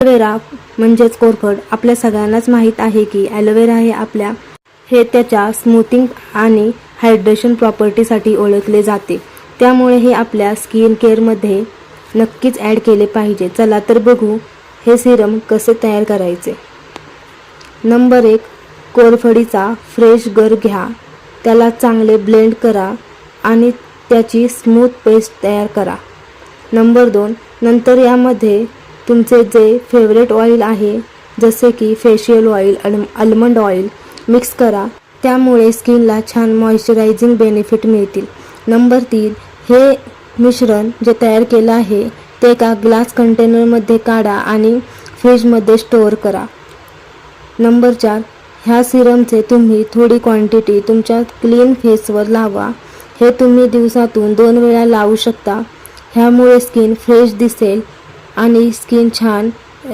Aloe vera म्हणजेच कोरफड आपल्या सगळ्यांनाच माहीत आहे की ॲलोवेरा हे त्याच्या स्मूथिंग आणि हायड्रेशन प्रॉपर्टीसाठी ओळखले जाते. त्यामुळे हे आपल्या स्किन केअरमध्ये नक्कीच ॲड केले पाहिजे. चला तर बघू हे सिरम कसे तयार करायचे. नंबर 1, कोरफडीचा फ्रेश गर घ्या. त्याला चांगले ब्लेंड करा आणि त्याची स्मूथ पेस्ट तयार करा. नंबर 2, नंतर यामध्ये तुमचे जे फेवरेट ऑइल आहे जसे की facial oil, almond oil mix करा. त्यामुळे स्किनला छान मॉइश्चरायझिंग बेनिफिट मिळतील. नंबर 3, हे मिश्रण जे तयार केलं आहे ते एका ग्लास कंटेनरमध्ये काढा आणि फ्रीजमध्ये स्टोअर करा. नंबर 4, ह्या सिरमचे तुम्ही थोडी क्वांटिटी तुमच्या क्लीन फेसवर लावा. हे तुम्ही दिवसातून 2 वेळा लावू शकता. ह्यामुळे स्किन फ्रेश दिसेल आणि स्किन छान